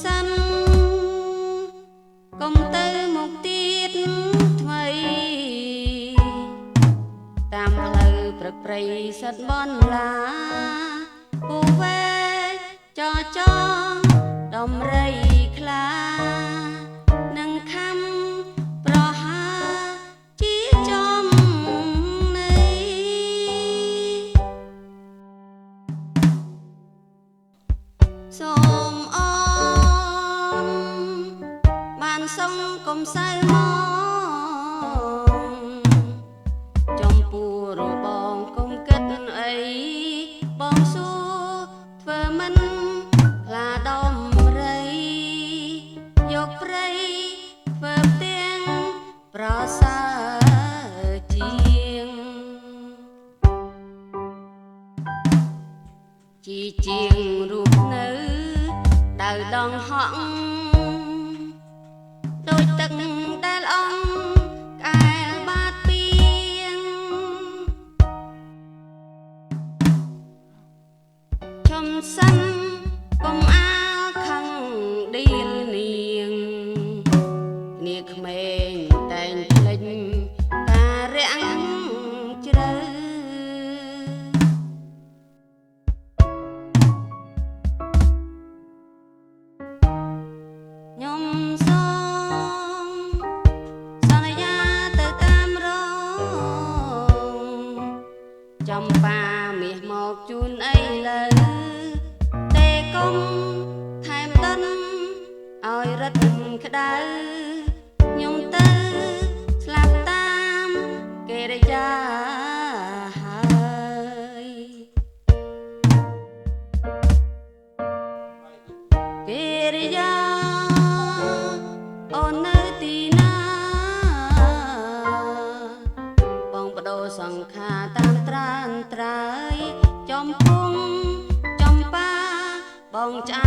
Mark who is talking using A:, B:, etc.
A: សិនកុំទៅមកទៀតថ្មីតាមផ្លូវព្រឹកព្រៃសិតបនឡាពូវែចចដំរីខ្លានឹងខំប្រហាជាចំនៃសូមអមបានសុំកុំសៅមកចំពោះរបងកុំគិតអីបងសួរធ្វើមិនខ្លាដំរីយកព្រៃធ្វើផ្ទាំងប្រសើរជាងជាងរូបនៅដៅដងហក់ដូចទឹកដែលអងកែលបាតពីងឈុំសិនកុំអាលខឹងឌីលនាងគ្នាក្មេងតែងភ្លេចការរាំងជ្រៅខ្ញុំសូមសន្យាទៅតាមរងចំបាមាសមកជូនអីលើទេកុំថែមដិនឲ្យរឹតក្តៅខ្ញុំទៅស្លាប់តាមកិរិយាហើយកិរិយាអូននៅទីណាបងបដូរសង្ខារតាមត្រានត្រើយចំពុងចំបាបងឆ្អា